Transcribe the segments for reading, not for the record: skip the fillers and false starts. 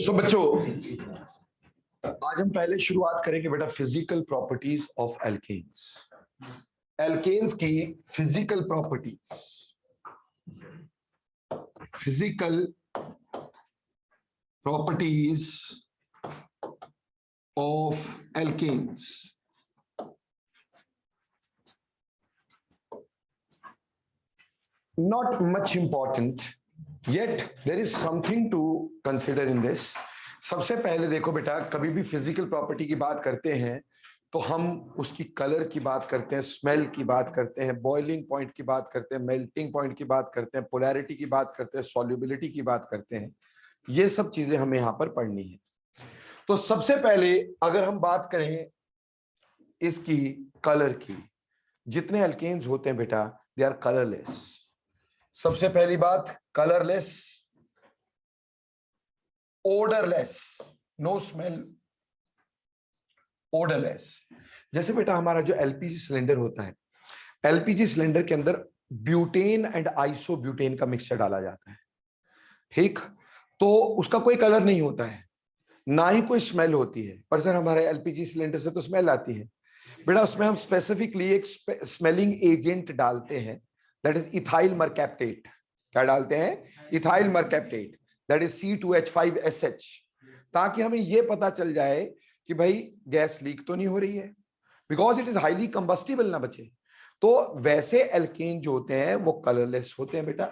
बच्चों, आज हम पहले शुरुआत करेंगे बेटा physical properties of alkanes. Alkanes की physical properties, of alkanes. Not much important, yet there is something to consider in this. सबसे पहले देखो बेटा, कभी भी फिजिकल प्रॉपर्टी की बात करते हैं तो हम उसकी कलर की बात करते हैं, स्मेल की बात करते हैं, बॉइलिंग पॉइंट की बात करते हैं, मेल्टिंग पॉइंट की बात करते हैं, पोलैरिटी की बात करते हैं, सॉल्युबिलिटी की बात करते हैं। ये सब चीजें हमें यहाँ पर पढ़नी है। तो सबसे पहले अगर हम बात करें इसकी कलर की, जितने अल्केन्स होते हैं बेटा दे आर कलरलेस। सबसे पहली बात, colourless, odourless, no smell, odourless. जैसे बेटा हमारा जो एलपीजी सिलेंडर होता है, एलपीजी सिलेंडर के अंदर ब्यूटेन एंड आइसोब्यूटेन का मिक्सचर डाला जाता है, ठीक? तो उसका कोई कलर नहीं होता है, ना ही कोई स्मेल होती है। पर सर हमारे एलपीजी सिलेंडर से तो स्मेल आती है। बेटा उसमें हम स्पेसिफिकली एक स्मेलिंग एजेंट डालते हैं, दैट इज इथाइल मरकैप्टेट। क्या डालते हैं? इथाइल मरकैप्टेट, दैट इज C2H5SH, ताकि हमें यह पता चल जाए कि भाई गैस लीक तो नहीं हो रही है, because it is highly combustible ना बचे। तो वैसे एल्केन जो होते हैं वो कलरलेस होते हैं बेटा,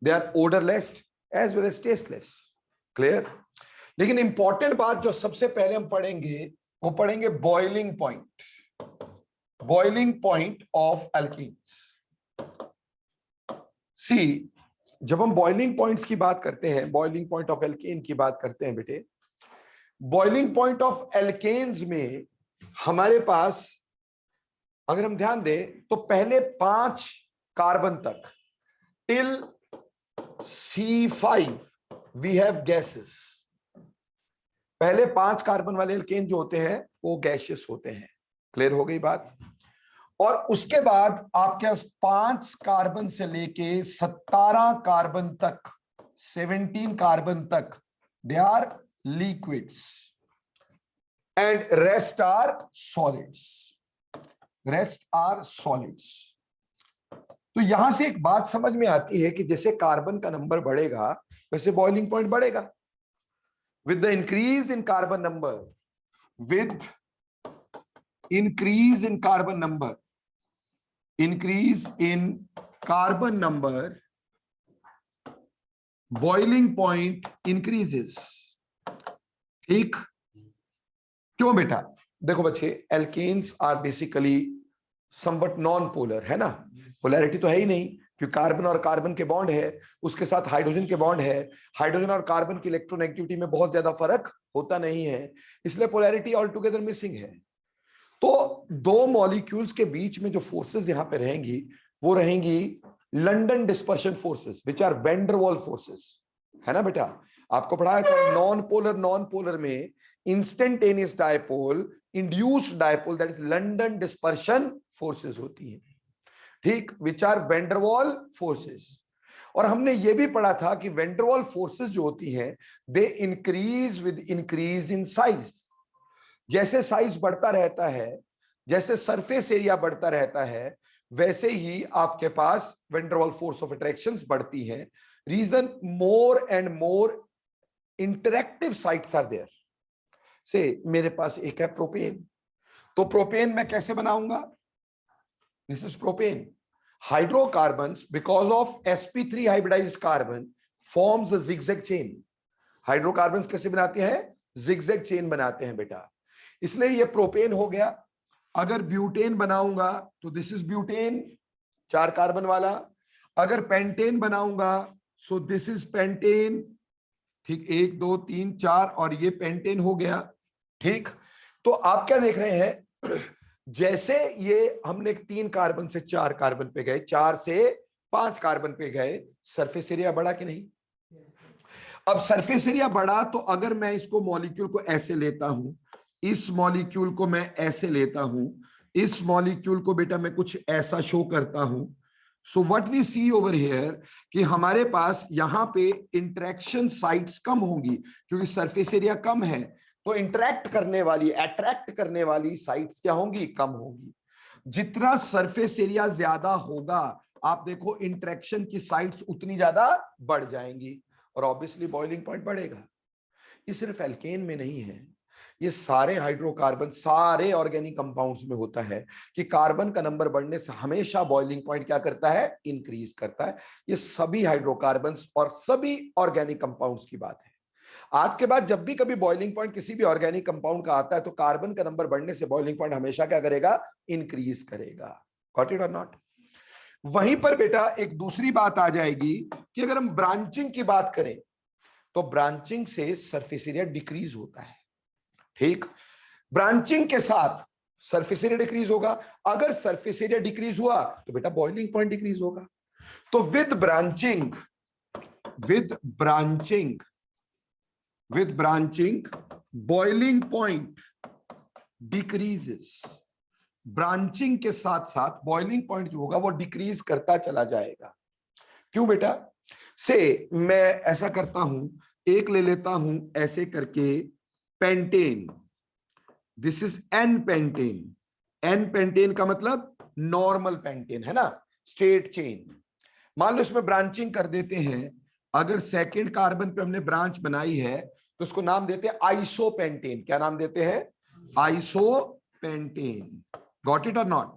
they are odourless as well as tasteless. Clear? लेकिन इंपॉर्टेंट बात जो सबसे पहले हम पढ़ेंगे वो पढ़ेंगे boiling point, boiling point of alkanes. See, जब हम बॉइलिंग पॉइंट्स की बात करते हैं, बॉइलिंग पॉइंट ऑफ एल्केन की बात करते हैं बेटे, बॉइलिंग पॉइंट ऑफ एल्केन्स में हमारे पास अगर हम ध्यान दें तो पहले 5 कार्बन तक till C5 we have gases. पहले 5 कार्बन वाले एल्केन जो होते हैं वो गैसियस होते हैं। क्लियर हो गई बात? और उसके बाद आपके पास 5 कार्बन से लेके 17 कार्बन तक, 17 कार्बन तक they are liquids and rest are solids, rest are solids. तो यहां से एक बात समझ में आती है कि जैसे कार्बन का नंबर बढ़ेगा वैसे बॉइलिंग पॉइंट बढ़ेगा। With the increase in carbon number, with increase in carbon number, increase in carbon number, boiling point increases। ठीक? क्यों बेटा? देखो बच्चे, alkanes are basically somewhat non polar, है ना? पोलैरिटी तो है ही नहीं, क्योंकि कार्बन और कार्बन के बॉन्ड है, उसके साथ हाइड्रोजन के बॉन्ड है। हाइड्रोजन और कार्बन की इलेक्ट्रोनेगेटिविटी में बहुत ज्यादा फर्क होता नहीं है, इसलिए पोलैरिटी ऑल टुगेदर मिसिंग है। तो दो मॉलिक्यूल्स के बीच में जो फोर्सेस यहां पे रहेंगी वो रहेंगी London dispersion forces, which are van der Waals forces, है ना बेटा? आपको पढ़ाया था नॉन पोलर में instantaneous dipole, induced dipole, that is London dispersion forces होती हैं, ठीक? विच are van der Waals forces. और हमने ये भी पढ़ा था कि वैन डर वाल फोर्सेस जो होती हैं they increase with increase in size. जैसे साइज बढ़ता रहता है, जैसे सरफेस एरिया बढ़ता रहता है, वैसे ही आपके पास वैन डर वाल फोर्स ऑफ अट्रैक्शंस बढ़ती हैं। Reason, more and more interactive sites are there. से मेरे पास एक है प्रोपेन, तो प्रोपेन मैं कैसे बनाऊंगा? This is propane. Hydrocarbons because of sp3 hybridised carbon forms a zigzag chain. Hydrocarbons कैसे बनाते हैं? जिगजैग चेन बनाते हैं बेटा, इसलिए ये प्रोपेन हो गया। अगर ब्यूटेन बनाऊंगा तो दिस इज ब्यूटेन, 4 कार्बन वाला। अगर पेंटेन बनाऊंगा सो दिस इज पेंटेन, ठीक? 1 2 3 4, और ये पेंटेन हो गया, ठीक? तो आप क्या देख रहे हैं, जैसे ये हमने 3 कार्बन से 4 कार्बन पे गए, 4 से 5 कार्बन पे गए, सरफेस एरिया बढ़ा कि नहीं? अब सरफेस एरिया बढ़ा तो अगर मैं इसको मॉलिक्यूल को ऐसे लेता हूं, इस मॉलिक्यूल को मैं ऐसे लेता हूं, इस मॉलिक्यूल को बेटा मैं कुछ ऐसा शो करता हूं, so what we see over here कि हमारे पास यहां पे इंटरेक्शन साइट्स कम होंगी क्योंकि सरफेस एरिया कम है, तो इंटरेक्ट करने वाली, अट्रैक्ट करने वाली साइट्स क्या होंगी, कम होंगी। जितना सरफेस एरिया ज्यादा होगा, आप देखो इंटरेक्शन की साइट्स उतनी ज्यादा बढ़ जाएंगी और ऑब्वियसली बॉइलिंग पॉइंट बढ़ेगा। ये सिर्फ एल्केन में नहीं है, ये सारे हाइड्रोकार्बन, सारे ऑर्गेनिक कंपाउंड्स में होता है कि कार्बन का नंबर बढ़ने से हमेशा बॉइलिंग पॉइंट क्या करता है, इंक्रीज करता है। ये सभी हाइड्रोकार्बन्स और सभी ऑर्गेनिक कंपाउंड्स की बात है। आज के बाद जब भी कभी बॉइलिंग पॉइंट किसी भी ऑर्गेनिक कंपाउंड का आता है तो कार्बन का नंबर बढ़ने से बॉइलिंग पॉइंट हमेशा क्या करेगा, इंक्रीज करेगा। गॉट इट और नॉट? वहीं पर बेटा एक दूसरी बात आ जाएगी कि अगर हम ब्रांचिंग की बात करें तो ब्रांचिंग से सरफेस एरिया डिक्रीज होता है। ठीक, ब्रांचिंग के साथ सरफेस एरिया डिक्रीज होगा। अगर सरफेस एरिया डिक्रीज हुआ तो बेटा बॉइलिंग पॉइंट डिक्रीज होगा। तो with branching boiling point decreases. Branching के साथ साथ बॉइलिंग पॉइंट जो होगा वो डिक्रीज करता चला जाएगा। क्यों बेटा? से मैं ऐसा करता हूं, एक ले लेता हूं ऐसे करके pentane, this is n pentane. N pentane का मतलब नॉर्मल पेंटेन है ना, स्ट्रेट चेन। मान लो इसमें ब्रांचिंग कर देते हैं, अगर सेकंड कार्बन पे हमने ब्रांच बनाई है तो उसको नाम देते हैं आइसोपेंटेन। क्या नाम देते हैं? आइसोपेंटेन। गॉट इट और नॉट?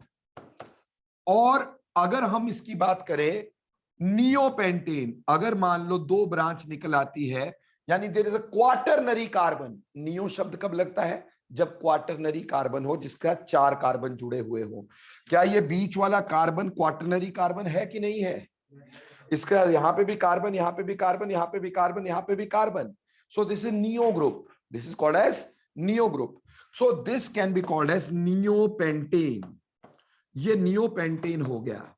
और अगर हम इसकी बात करें नियोपेंटेन, अगर मान लो दो ब्रांच निकल आती है, यानी there is a quaternary carbon. Neo शब्द कब लगता है? जब क्वाटरनरी कार्बन हो, जिसका 4 कार्बन जुड़े हुए हो। क्या ये बीच वाला कार्बन क्वाटरनरी कार्बन है कि नहीं है? इसका यहां पे भी कार्बन, यहां पे भी कार्बन, यहां पे भी कार्बन, यहां पे भी carbon. So this is neo group, this is called as neo group. So this can be called as neopentane. ये नियोपेंटेन हो गया।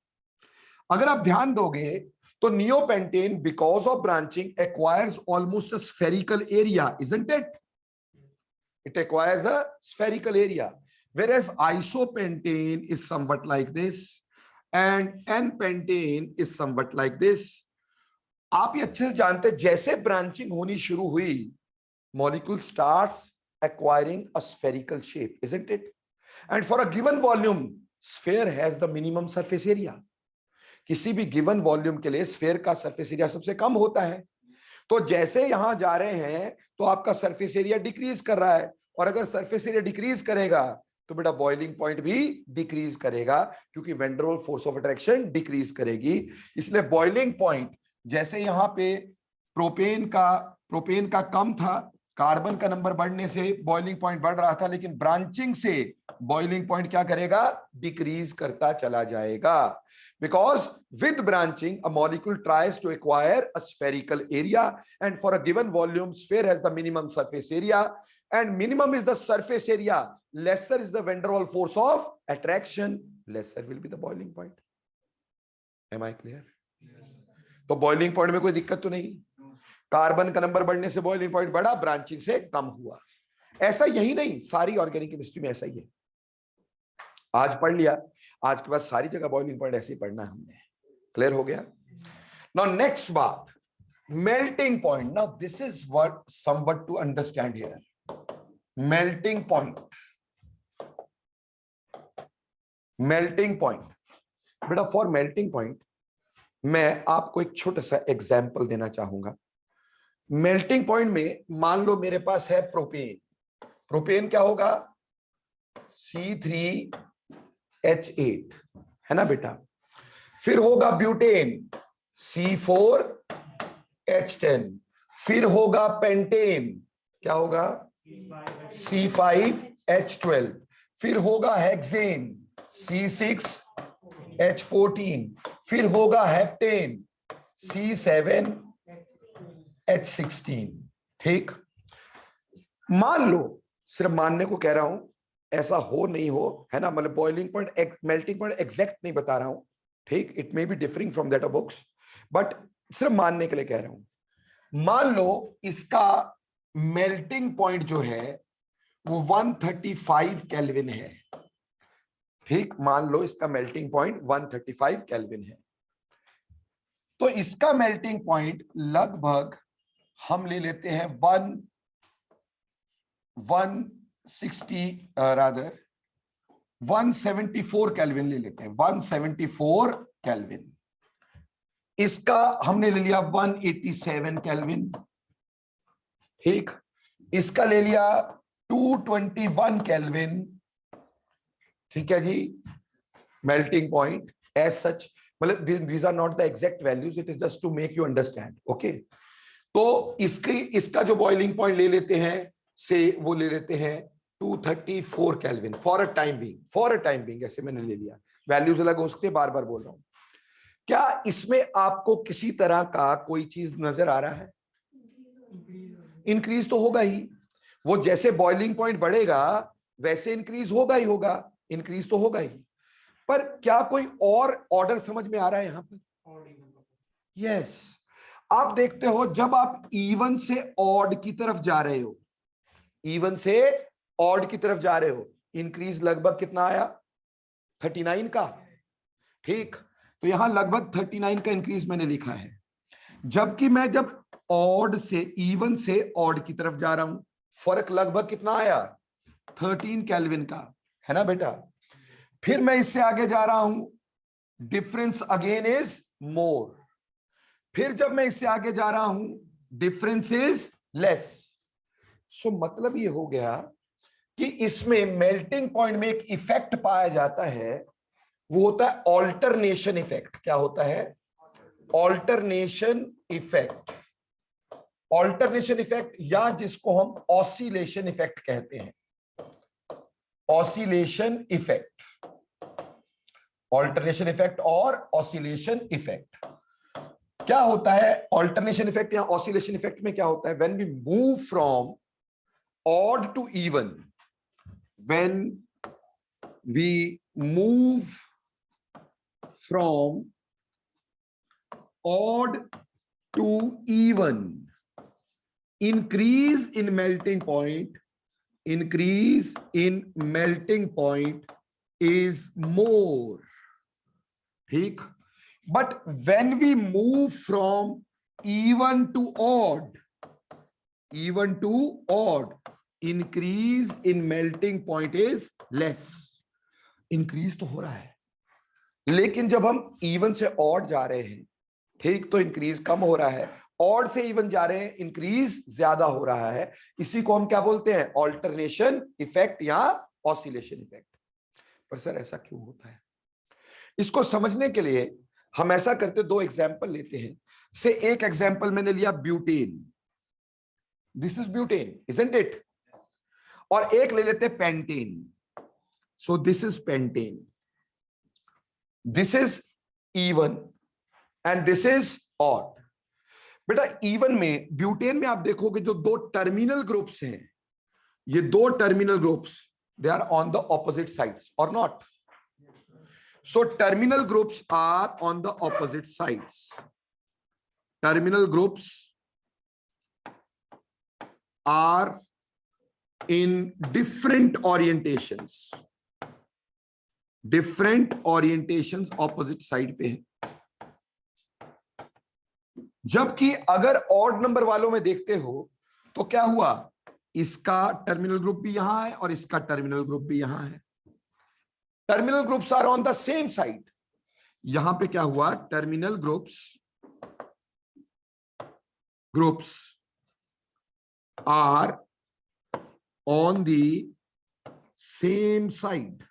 अगर आप ध्यान दोगे तो neopentane because of branching acquires almost a spherical area, isn't it? It acquires a spherical area, whereas isopentane is somewhat like this and n-pentane is somewhat like this. आप ये अच्छे से जानते हैं, जैसे ब्रांचिंग होनी शुरू हुई, molecule starts acquiring a spherical shape, isn't it? And for a given volume, sphere has the minimum surface area. किसी भी गिवन वॉल्यूम के लिए स्फेयर का सरफेस एरिया सबसे कम होता है। तो जैसे यहां जा रहे हैं तो आपका सरफेस एरिया डिक्रीज कर रहा है, और अगर सरफेस एरिया डिक्रीज करेगा तो बेटा बॉइलिंग पॉइंट भी डिक्रीज करेगा, क्योंकि van der Waals force of attraction decrease करेगी। इसलिए बॉइलिंग पॉइंट, जैसे यहां पे प्रोपेन का कम था, कार्बन का नंबर बढ़ने से बॉइलिंग पॉइंट बढ़ रहा था, लेकिन ब्रांचिंग से बॉइलिंग पॉइंट क्या करेगा, डिक्रीज करता चला जाएगा। Because with branching, a molecule tries to acquire a spherical area, and for a given volume, sphere has the minimum surface area, and minimum is the surface area, lesser is the van der Waals force of attraction, lesser will be the boiling point. Am I clear? Yes. तो boiling point में कोई दिक्कत तो नहीं। Carbon का number बढ़ने से boiling point बढ़ा, ब्रांचिंग से कम हुआ। ऐसा यही नहीं, सारी ऑर्गेनिक केमिस्ट्री में ऐसा ही है। आज पढ़ लिया, आज के बाद सारी जगह बॉइलिंग पॉइंट ऐसे ही पढ़ना है हमने। क्लियर हो गया? नाउ नेक्स्ट बात, melting point. Now this is what somewhat to understand here. Melting point, melting point बेटा, फॉर मेल्टिंग पॉइंट मैं आपको एक छोटा सा एग्जांपल देना चाहूंगा। मेल्टिंग पॉइंट में मान लो मेरे पास है प्रोपेन। प्रोपेन क्या होगा? C3H8 है ना बेटा। फिर होगा ब्यूटेन, C4H10। फिर होगा पेंटेन, क्या होगा? C5H12। फिर होगा हेक्सेन, C6H14। फिर होगा हेप्टेन, C7H16। ठीक, मान लो, सिर्फ मानने को कह रहा हूं, ऐसा हो नहीं हो, है ना, मतलब boiling point, melting point exact नहीं बता रहा हूं, ठीक, it may be differing from that books, but सिर्फ मानने के लिए कह रहा हूं। मान लो इसका मेल्टिंग पॉइंट जो है वो 135 केल्विन है। ठीक, मान लो इसका मेल्टिंग पॉइंट 135 केल्विन है। तो इसका मेल्टिंग पॉइंट लगभग हम ले लेते हैं 174 केल्विन ले लेते हैं, 174 केल्विन। इसका हमने ले लिया 187 केल्विन, ठीक। इसका ले लिया 221 केल्विन, ठीक है जी। मेल्टिंग पॉइंट एज सच, मतलब these are not the exact values, it is just to make you understand, okay। तो इसका जो बॉइलिंग पॉइंट ले लेते हैं से वो ले लेते हैं 234 kelvin for a time being, ऐसे मैंने ले लिया। वैल्यूज अलग हो सकते, बार बार बोल रहा हूं। क्या इसमें आपको किसी तरह का कोई चीज नजर आ रहा है? इंक्रीज तो होगा ही, वो जैसे बॉइलिंग पॉइंट बढ़ेगा वैसे इंक्रीज होगा ही होगा, इंक्रीज तो होगा ही। पर क्या कोई और ऑर्डर समझ में आ रहा है यहां पर? यस। आप देखते हो जब आप इवन से ऑड की तरफ जा रहे हो, इवन से ऑड की तरफ जा रहे हो, इंक्रीज लगभग कितना आया? 39 का, ठीक। तो यहां लगभग 39 का इंक्रीज मैंने लिखा है। जबकि मैं जब ऑड से इवन से ऑड की तरफ जा रहा हूं, फर्क लगभग कितना आया? 13 केल्विन का, है ना बेटा। फिर मैं इससे आगे जा रहा हूं, डिफरेंस अगेन इज मोर। फिर जब मैं इससे आगे जा रहा हूं, डिफरेंस इज लेस। सो मतलब ये हो गया कि इसमें मेल्टिंग पॉइंट में एक इफेक्ट पाया जाता है, वो होता है ऑल्टरनेशन इफेक्ट। क्या होता है? Alternation effect. ऑल्टरनेशन इफेक्ट, या जिसको हम ऑसिलेशन इफेक्ट कहते हैं, ऑसिलेशन इफेक्ट, ऑल्टरनेशन इफेक्ट और ऑसिलेशन इफेक्ट। क्या होता है ऑल्टरनेशन इफेक्ट या ऑसिलेशन इफेक्ट में? क्या होता है? When we move from odd to even, when we move from odd to even, increase in melting point is more, ठीक। but when we move from even to odd, increase in melting point is less। increase तो हो रहा है, लेकिन जब हम even से odd जा रहे हैं, ठीक, तो इंक्रीज कम हो रहा है। ऑड से इवन जा रहे हैं, इंक्रीज ज्यादा हो रहा है। इसी को हम क्या बोलते हैं? ऑल्टरनेशन इफेक्ट या ऑसिलेशन इफेक्ट। पर सर ऐसा क्यों होता है? इसको समझने के लिए हम ऐसा करते, दो एग्जाम्पल लेते हैं। से एक एग्जाम्पल मैंने लिया butane, this is butane, isn't it. और एक ले लेते pentane, so this is pentane. This is even and this is odd. बेटा इवन में, ब्यूटेन में आप देखोगे जो दो टर्मिनल ग्रुप्स हैं, ये दो terminal groups, they are on the opposite sides or not? So terminal groups are on the opposite sides. Terminal groups are in different orientations, opposite side पे है। जबकि अगर ऑड नंबर वालों में देखते हो तो क्या हुआ? इसका टर्मिनल ग्रुप भी यहां है और इसका टर्मिनल ग्रुप भी यहां है। Terminal groups are on the same side. यहां पे क्या हुआ? Terminal groups are on the same side.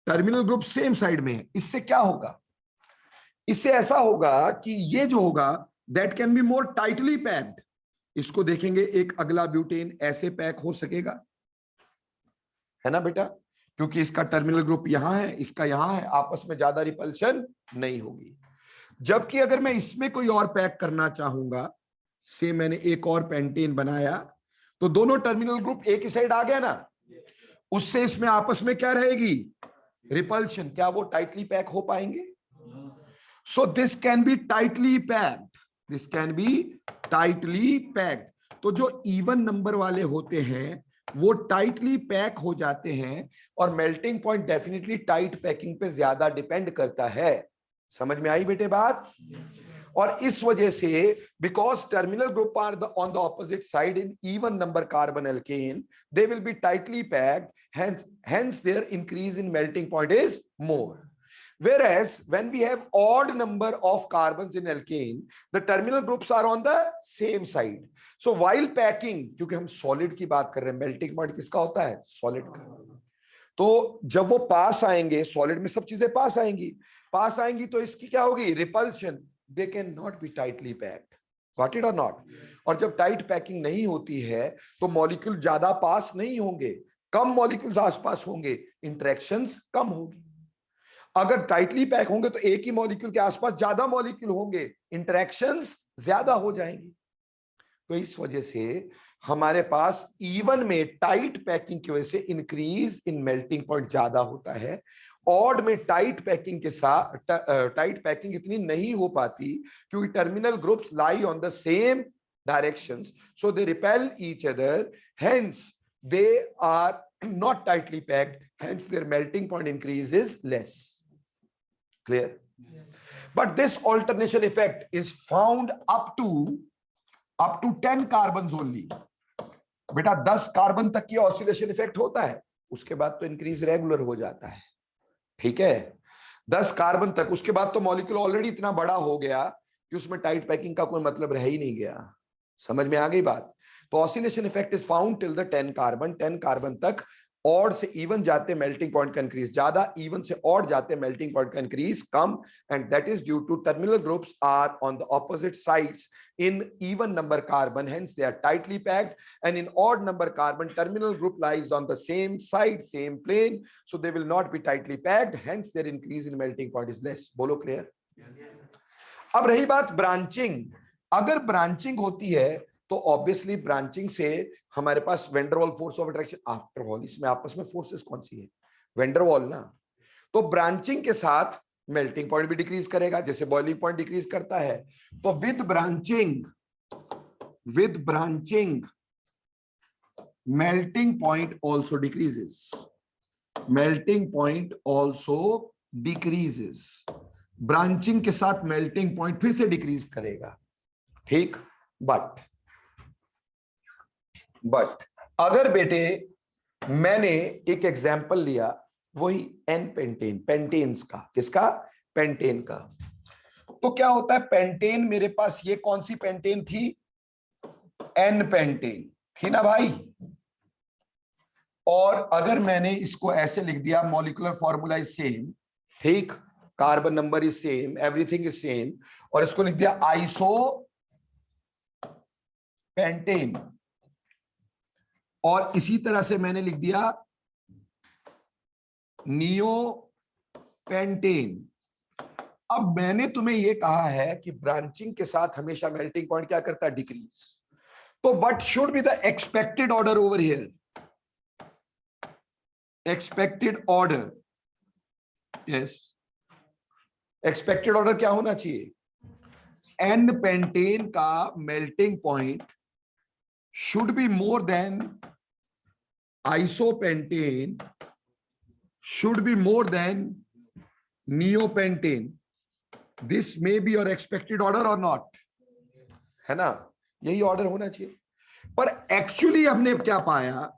Terminal group same side में है। इससे क्या होगा? इससे ऐसा होगा कि ये जो होगा that can be more tightly packed. इसको देखेंगे, एक अगला ब्यूटेन ऐसे पैक हो सकेगा, है ना बेटा? क्योंकि इसका टर्मिनल ग्रुप यहां है, इसका यहां है, आपस में ज्यादा रिपल्शन नहीं होगी। जबकि अगर मैं इसमें कोई और पैक करना चाहूंगा, से मैंने एक और पेंटेन बनाया, तो दोनों टर्मिनल ग्रुप एक ही साइड आ गया ना, उससे इसमें आपस में क्या रहेगी? रिपल्शन। क्या वो टाइटली पैक हो पाएंगे? So this can be tightly packed. This can be tightly packed. तो जो इवन नंबर वाले होते हैं वो टाइटली पैक हो जाते हैं, और melting point definitely tight packing पे ज्यादा डिपेंड करता है। समझ में आई बेटे बात? और इस वजह से because terminal group are on the opposite side in even number carbon alkane, they will be tightly packed, hence their increase in melting point is more. Whereas when we have odd number of carbons in alkane, the terminal groups are on the same side. So while packing, क्योंकि हम solid की बात कर रहे हैं, melting point किसका होता है? Solid का. तो जब वो पास आएंगे, solid में सब चीजें पास आएंगी तो इसकी क्या होगी? Repulsion. They cannot be tightly packed. Got it or not? और जब टाइट पैकिंग नहीं होती है तो मॉलिक्यूल ज्यादा पास नहीं होंगे, कम मॉलिक्यूल्स आसपास होंगे, इंटरेक्शंस कम होगी. अगर टाइटली पैक होंगे तो एक ही मॉलिक्यूल के आसपास ज्यादा मॉलिक्यूल होंगे, इंटरेक्शंस ज्यादा हो जाएंगी. तो इस वजह से हमारे पास इवन में टाइट पैकिंग की वजह से इंक्रीज इन मेल्टिंग पॉइंट ज्यादा होता है. ऑड में टाइट पैकिंग के साथ टाइट पैकिंग इतनी नहीं हो पाती क्योंकि terminal groups lie on the same directions, so they repel each other, hence they are not tightly packed, hence their melting point increase is less. Clear? Yeah. But this alternation effect is found up to 10 carbons only. बेटा 10 carbon तक की oscillation effect होता है, उसके बाद तो increase regular हो जाता है. ठीक है, 10 कार्बन तक, उसके बाद तो मॉलिक्यूल ऑलरेडी इतना बड़ा हो गया कि उसमें टाइट पैकिंग का कोई मतलब रह ही नहीं गया. समझ में आ गई बात? तो oscillation effect is found till the 10 carbon. 10 carbon तक ऑड से इवन जाते मेल्टिंग पॉइंट का इंक्रीज ज्यादा, इवन से ऑड जाते मेल्टिंग पॉइंट का इंक्रीज कम, and that is due to terminal groups are on the opposite sides in even number carbon, hence they are tightly packed, and in odd number carbon terminal group lies on the same side, same plane, so they will not be tightly packed, hence there increase in melting point is less. बोलो clear? अब रही बात branching. अगर branching होती है तो obviously branching से हमारे पास van der Waals force of attraction, after all इसमें आपस में फोर्सेस कौन सी है? वेंडरवॉल ना. तो ब्रांचिंग के साथ मेल्टिंग पॉइंट भी डिक्रीज करेगा जैसे बॉइलिंग पॉइंट डिक्रीज करता है. तो with branching melting point also decreases. Melting point also decreases. Branching के साथ मेल्टिंग पॉइंट फिर से डिक्रीज करेगा. ठीक, बट अगर बेटे मैंने एक एग्जाम्पल लिया वही एन पेंटेन, पेंटेन्स का, किसका? पेंटेन का. तो क्या होता है? पेंटेन मेरे पास ये कौन सी पेंटेन थी? एन पेंटेन थी ना भाई. और अगर मैंने इसको ऐसे लिख दिया, मॉलिक्यूलर फॉर्मूला इज सेम, ठीक, carbon number is same, everything is same, और इसको लिख दिया आइसो पेंटेन, और इसी तरह से मैंने लिख दिया नियो पेंटेन. अब मैंने तुम्हें यह कहा है कि ब्रांचिंग के साथ हमेशा मेल्टिंग पॉइंट क्या करता है? डिक्रीज. तो what should be the expected order over here? Expected order, yes, expected order क्या होना चाहिए? एन पेंटेन का melting point should be more than isopentane, should be more than neopentane. This may be your expected order or not, है ना? यही order होना चाहिए. पर एक्चुअली हमने क्या पाया?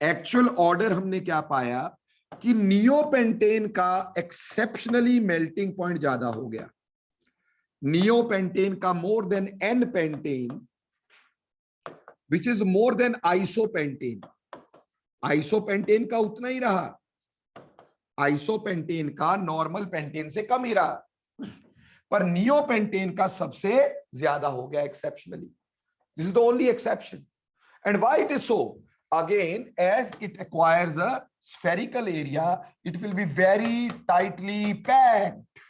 एक्चुअल ऑर्डर हमने क्या पाया कि नियोपेंटेन का एक्सेप्शनली मेल्टिंग पॉइंट ज्यादा हो गया. नियोपेंटेन का more than n pentane, which is more than isopentane. Isopentane का उतना ही रहा, आइसोपेंटेन का नॉर्मल पेंटेन से कम ही रहा, पर नियोपेंटेन का सबसे ज्यादा हो गया exceptionally. This is the only exception. And why it is so? Again, as it acquires a spherical area, it will be very tightly packed,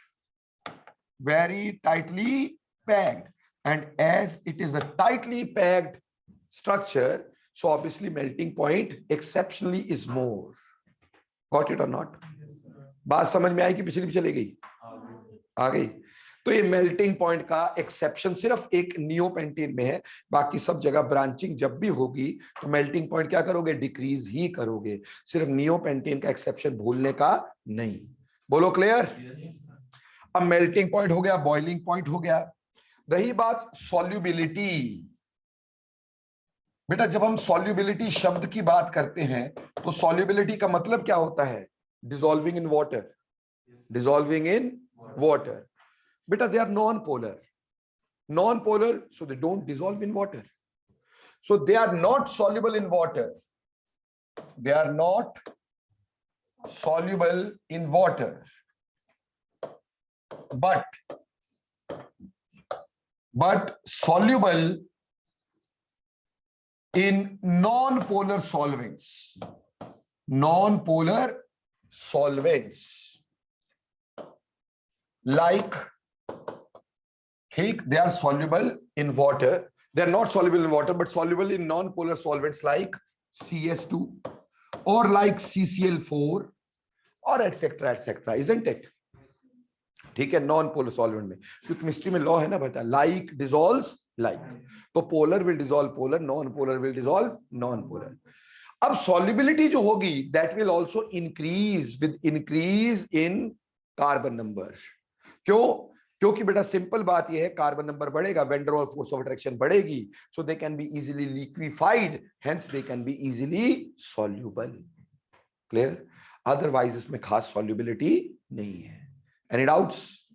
very tightly packed, and as it is a tightly packed structure, so obviously melting point exceptionally is more. Got it or not? बात समझ में आई कि पिछली भी चली गई? आ गई. तो ये मेल्टिंग पॉइंट का एक्सेप्शन सिर्फ एक नियोपेंटेन में है, बाकी सब जगह ब्रांचिंग जब भी होगी तो मेल्टिंग पॉइंट क्या करोगे? डिक्रीज ही करोगे. सिर्फ नियोपेंटेन का एक्सेप्शन भूलने का नहीं. बोलो क्लियर? अब मेल्टिंग पॉइंट हो गया, बॉइलिंग पॉइंट हो गया। रही बात सॉल्युबिलिटी, बेटा जब हम सॉल्युबिलिटी शब्द की बात करते हैं तो सॉल्युबिलिटी का मतलब क्या होता है? Dissolving in water, dissolving in water. बेटा they are non polar, non polar, so they don't dissolve in water, so they are not soluble in water, they are not soluble in water, but soluble in non-polar solvents, non-polar solvents like, ठीक, they are soluble in water, they are not soluble in water but soluble in non-polar solvents like CS2 or like CCl4 or etc etc, isn't it? ठीक है, non polar solvent में, क्योंकि chemistry में law है ना बेटा, like dissolves like, तो polar will dissolve polar, non polar will dissolve non polar. अब सॉल्युबिलिटी जो होगी that will also increase with increase in carbon number. क्यों? क्योंकि बेटा सिंपल बात यह है, कार्बन नंबर बढ़ेगा, van der Waals force of attraction बढ़ेगी, so they can be easily liquefied, hence they can be easily soluble. Clear? Otherwise इसमें खास सॉल्युबिलिटी नहीं है। Any doubts?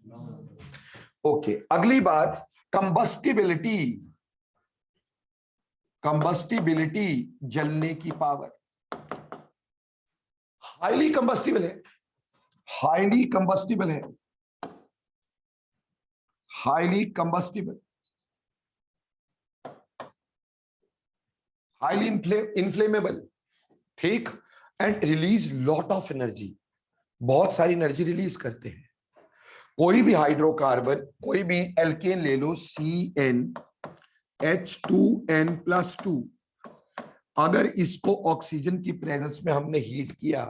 ओके, अगली बात कंबस्टिबिलिटी, कंबस्टिबिलिटी, जलने की पावर। हाईली कंबस्टिबल है, हाईली कंबस्टिबल है, हाईली कंबस्टिबल, हाईली इन्फ्लेमेबल, ठीक, and release lot of energy, बहुत सारी एनर्जी रिलीज करते हैं। कोई भी हाइड्रोकार्बन, कोई भी एल्केन ले लो, CnH2n+2, अगर इसको ऑक्सीजन की प्रेजेंस में हमने हीट किया,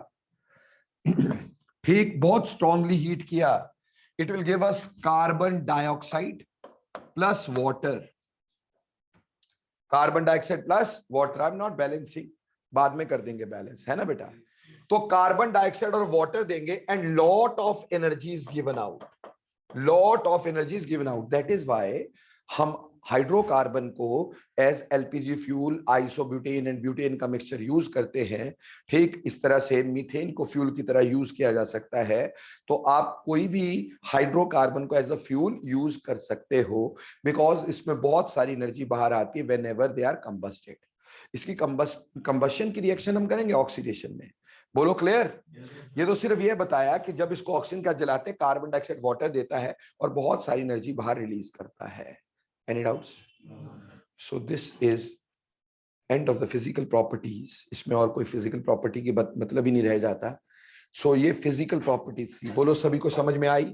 ठीक, बहुत स्ट्रांगली हीट किया, it will give us carbon dioxide plus water, carbon dioxide plus water. I am not balancing, बाद में कर देंगे बैलेंस, है ना बेटा? तो कार्बन डाइऑक्साइड और वाटर देंगे and lot of energy is given out, lot of energy is given out. That is why हम हाइड्रोकार्बन को as LPG fuel, isobutane and butane का मिक्सचर यूज करते हैं। ठीक इस तरह से मीथेन को फ्यूल की तरह यूज किया जा सकता है। तो आप कोई भी हाइड्रोकार्बन को एज अ फ्यूल यूज कर सकते हो, बिकॉज इसमें बहुत सारी एनर्जी बाहर आती है व्हेन एवर दे आर कंबस्टेड। इसकी कंबशन की रिएक्शन हम करेंगे ऑक्सीडेशन में। बोलो क्लियर? ये तो सिर्फ ये बताया कि जब इसको ऑक्सीजन का जलाते हैं, कार्बन डाइऑक्साइड वाटर देता है और बहुत सारी एनर्जी बाहर रिलीज करता है। Any doubts? So this is end of the physical properties. इसमें और कोई फिजिकल प्रॉपर्टी की मतलब ही नहीं रह जाता। सो ये फिजिकल प्रॉपर्टीज थी। बोलो सभी को समझ में आई?